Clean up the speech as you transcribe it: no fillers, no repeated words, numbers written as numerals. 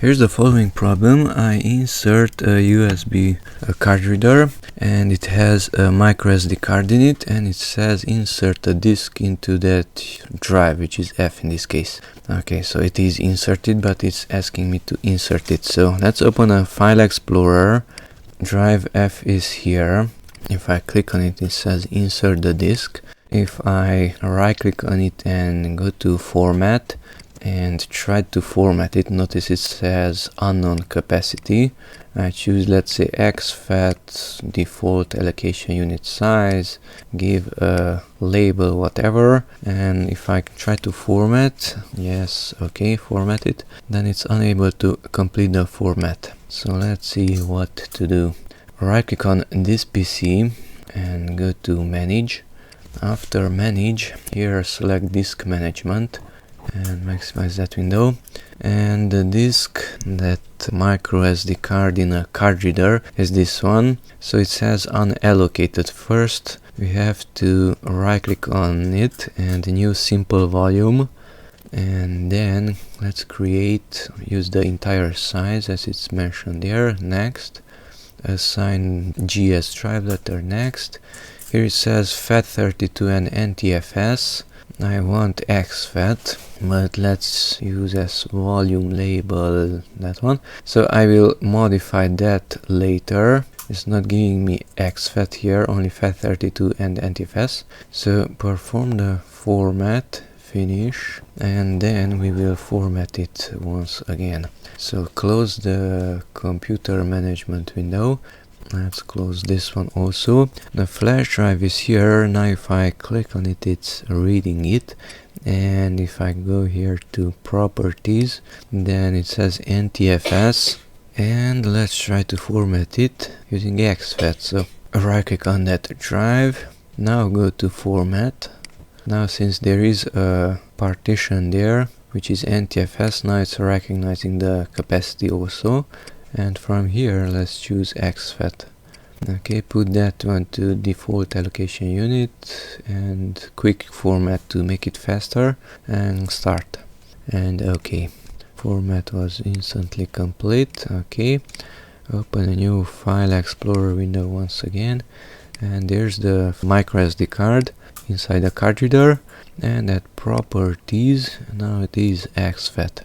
Here's the following problem. I insert a USB card reader and it has a micro SD card in it, and it says insert a disk into that drive, which is F in this case. Okay, so it is inserted, but it's asking me to insert it. So let's open a file explorer. Drive F is here. If I click on it, it says insert the disk. If I right click on it and go to format and try to format it, notice it says unknown capacity. I choose, let's say, exFAT default allocation unit size, give a label whatever, and if I try to format, yes, okay, format it, then it's unable to complete the format. So let's see what to do. Right click on this PC and go to manage. After manage, here select disk management and maximize that window, and the disk, that micro SD card in a card reader, is this one. So it says unallocated. First we have to right click on it and new simple volume, and then let's use the entire size as it's mentioned there. Next, assign GS drive letter. Next, here it says FAT32 and NTFS. I want exFAT, but let's use as volume label that one. So I will modify that later. It's not giving me exFAT here, only FAT32 and NTFS. So perform the format, finish, and then we will format it once again. So close the computer management window. Let's close this one also. The flash drive is here. Now if I click on it, it's reading it, and if I go here to properties, then it says NTFS, and let's try to format it using exFAT. So right click on that drive, now go to format. Now since there is a partition there which is NTFS, now it's recognizing the capacity also. And from here, let's choose exFAT. Okay, put that one to default allocation unit and quick format to make it faster, and start. And okay, format was instantly complete. Okay, open a new file explorer window once again, and there's the micro SD card inside the card reader, and at properties, now it is exFAT.